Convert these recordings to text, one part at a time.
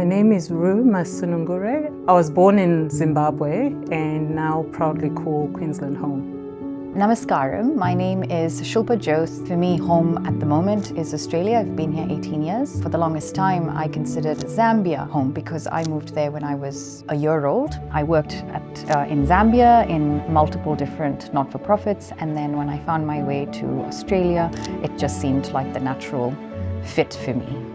My name is Ru Masunungure. I was born in Zimbabwe and now proudly call Queensland home. Namaskaram, my name is Shilpa Jose. For me, home at the moment is Australia. I've been here 18 years. For the longest time, I considered Zambia home because I moved there when I was a year old. I worked in Zambia in multiple different not-for-profits, and then when I found my way to Australia, it just seemed like the natural fit for me.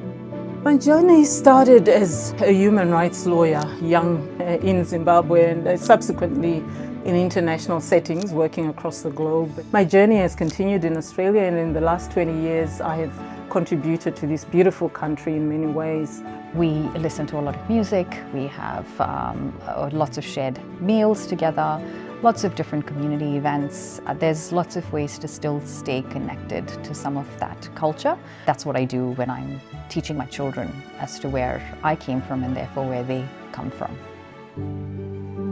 My journey started as a human rights lawyer, young in Zimbabwe, and subsequently in international settings, working across the globe. My journey has continued in Australia, and in the last 20 years I have contributed to this beautiful country in many ways. We listen to a lot of music, we have lots of shared meals together, lots of different community events. There's lots of ways to still stay connected to some of that culture. That's what I do when I'm teaching my children as to where I came from and therefore where they come from.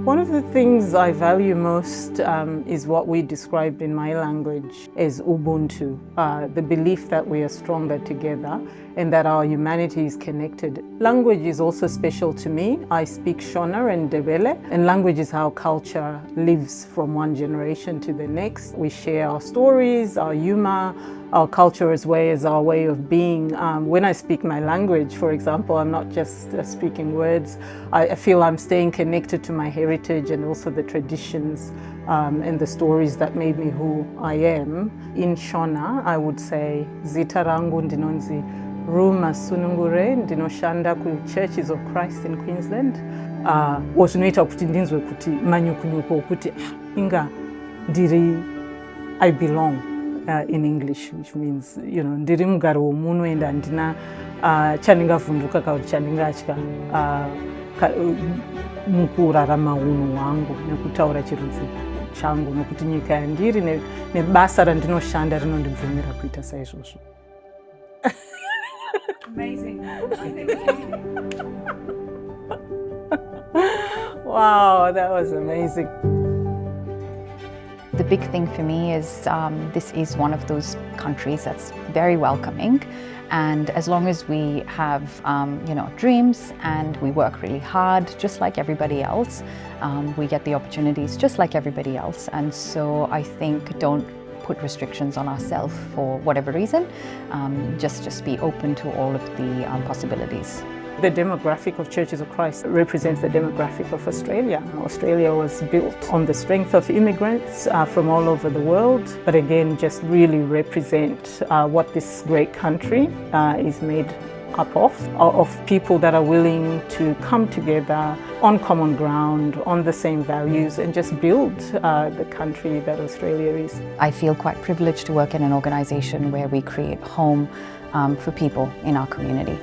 One of the things I value most is what we described in my language as Ubuntu, the belief that we are stronger together and that our humanity is connected. Language is also special to me. I speak Shona and Ndebele, and language is how culture lives from one generation to the next. We share our stories, our humor, our culture as well as our way of being. When I speak my language, for example, I'm not just speaking words. I feel I'm staying connected to my heritage and also the traditions and the stories that made me who I am. In Shona, I would say, Zita rangu ndinonzi Ru Masunungure, ndinoshanda ku Churches of Christ in Queensland. Wazvinoita kuti ndinzwe kuti manyukunyuko kuti inga ndiri I belong. In English, which means, ndiri mugari womuno enda handina chandingavhunduka kana kuti chandingatya mukurarama unhu hwangu nekutaura chirudzi changu, nokuti nyika yandiri nebasa randinoshanda rinondibvumira kuita saizvozvo. Amazing. Wow, that was amazing. The big thing for me is this is one of those countries that's very welcoming, and as long as we have dreams and we work really hard just like everybody else, we get the opportunities just like everybody else. And so I think don't put restrictions on ourselves for whatever reason, just be open to all of the possibilities. The demographic of Churches of Christ represents the demographic of Australia. Australia was built on the strength of immigrants from all over the world, but again just really represent what this great country is made up of people that are willing to come together on common ground, on the same values, and just build the country that Australia is. I feel quite privileged to work in an organisation where we create home for people in our community.